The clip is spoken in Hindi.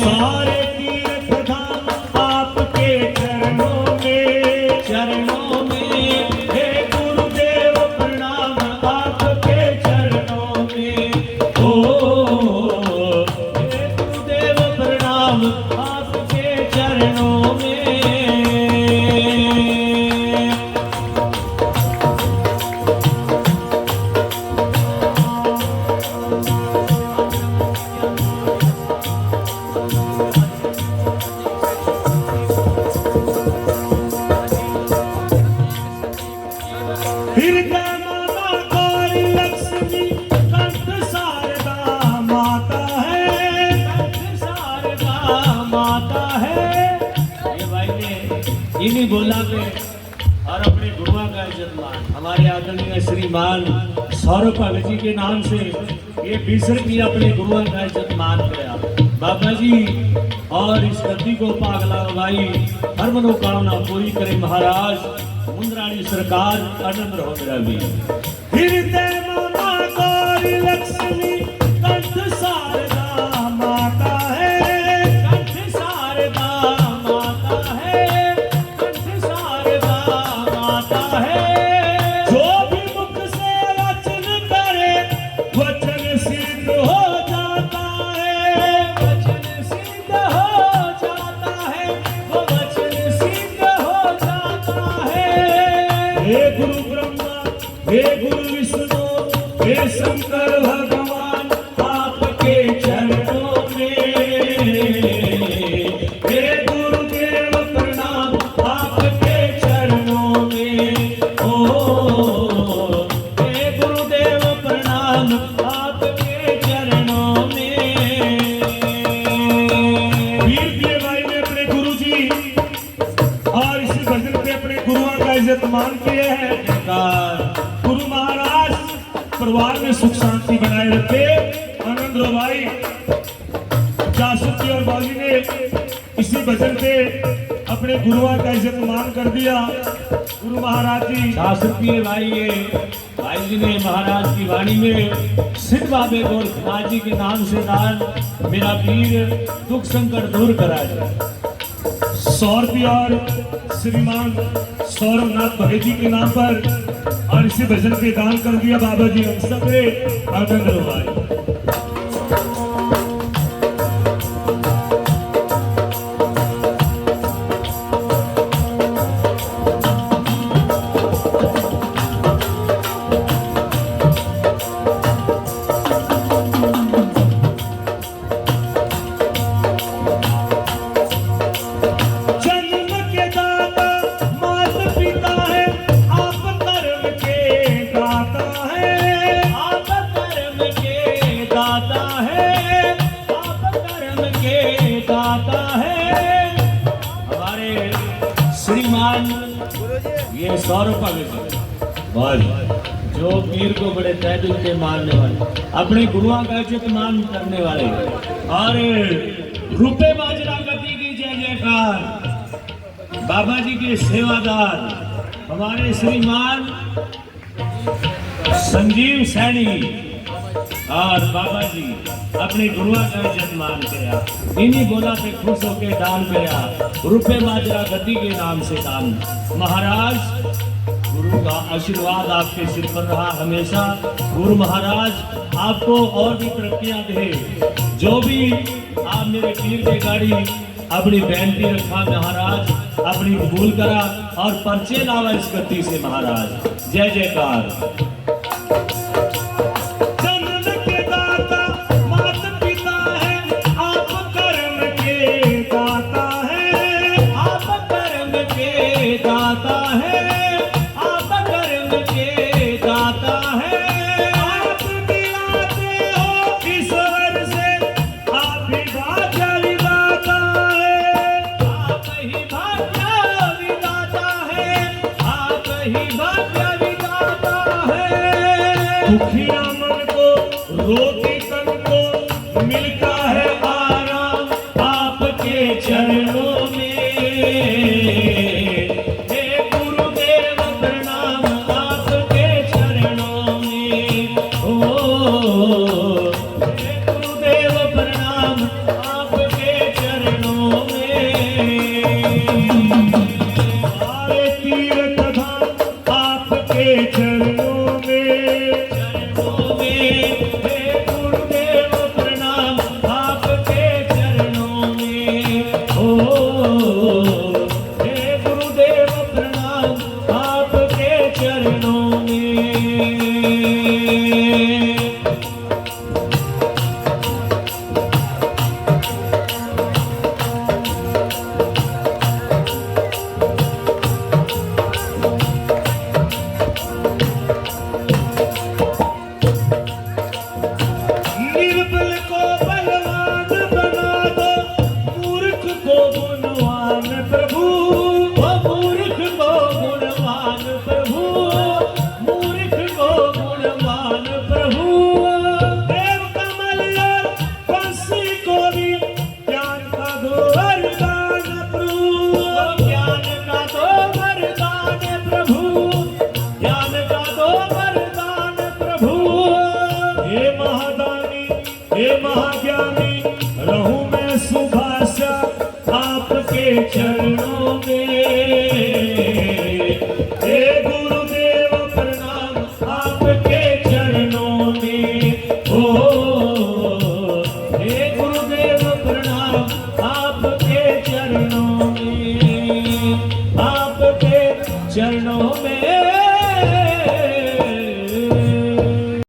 सारे तीर्थ धाम आपके चरणों में, चरणों में। हे गुरुदेव प्रणाम आपके चरणों में। ओ हे गुरुदेव प्रणाम आपके चरणों में। हृदय मामा गौरी लक्ष्मी कंठ शारदा माता है, कंठ शारदा माता है। ये भाई ने इन्हीं बोला पे और अपने गुरुआ का इज्जत मान, हमारे आदरणीय श्रीमान सौरभ भगत जी के नाम से ये 20 रुपये अपने गुरुआ का इज्जत मान गया बाबा जी। और इस गद्दी को पागला भाई हर मनोकामना पूरी करे महाराज। मुंद्राणी सरकार आनंद रहो मेरा भी। हृदय मामा गौरी लक्ष्मी कंठ शारदा माता है, कंठ शारदा माता है, कंठ शारदा माता है। जो भी मुख से वचन करे वचन सिद्ध हो जाता है, वचन सिद्ध हो जाता है, वो वचन सिद्ध हो जाता है। हे गुरु ब्रह्मा हे गुरु विष्णु हे शंकर भगवान आपके चरणों में। हे गुरुदेव प्रणाम आपके चरणों में। ओ हे गुरुदेव प्रणाम आपके चरणों में। वीर दिए भाई ने अपने गुरु जी और इसी भजन पे अपने गुरुओं का इज्जत मान किया है। गुरु महाराज परिवार में सुख शांति बनाए रखे। आनंद लो भाई। जासुकी और बाली ने इसी भजन पे अपने गुरुओं का इज्जत मान कर दिया। गुरु महाराज जी शास्त्रीय भाई ये भाई जी ने महाराज की वाणी में सिद्ध बाबे गोरखनाथ जी के नाम से दान मेरा वीर दुख संकट दूर करा जाए। 100 रुपये और श्रीमान सौरभनाथ भगत जी के नाम पर और इसी भजन पे दान कर दिया बाबा जी। हम सब आनंद लो भाई। जन्म के दाता मात पिता है आप कर्म के दाता है, आप कर्म के दाता है, आप कर्म के दाता है। हमारे श्रीमान ये सौरभ भगत जी जो पीर को बड़े तय दिल से मानने वाले, अपने गुरुओं का इज्जत मान करने वाले और रुपए बाजरा गति की जय जयकार। बाबा जी के सेवादार हमारे श्रीमान संजीव सैनी और बाबा जी अपने गुरुआ का इज्जत मान गया। इन्हीं बोला से खुश होके दान गया रुपए बाजरा गद्दी के नाम से दान। महाराज गुरु का आशीर्वाद आपके सिर पर रहा हमेशा। गुरु महाराज आपको और भी तरक्कियां दे। जो भी आप मेरे पीर के गाड़ी अपनी बेनती रखा महाराज अपनी कबूल करा और पर्चे लावा इस गद्दी से महाराज। जय जयकार। जन्म के दाता मात पिता है आप कर्म के दाता है, आप कर्म के दाता है, आप कर्म के दाता है। आप दिलाते हो ईश्वर से आप ही भाग्य विधाता है, आप ही भाग्य विधाता है, आप ही भाग्य विधाता है। दुखिया मन को रोटी तन को मिलता है आराम आपके चरणों में। हे गुरुदेव प्रणाम आपके चरणों में। ओ हे गुरुदेव महादानी हे महाज्ञानी रहूं मैं सुभाषा आपके चरण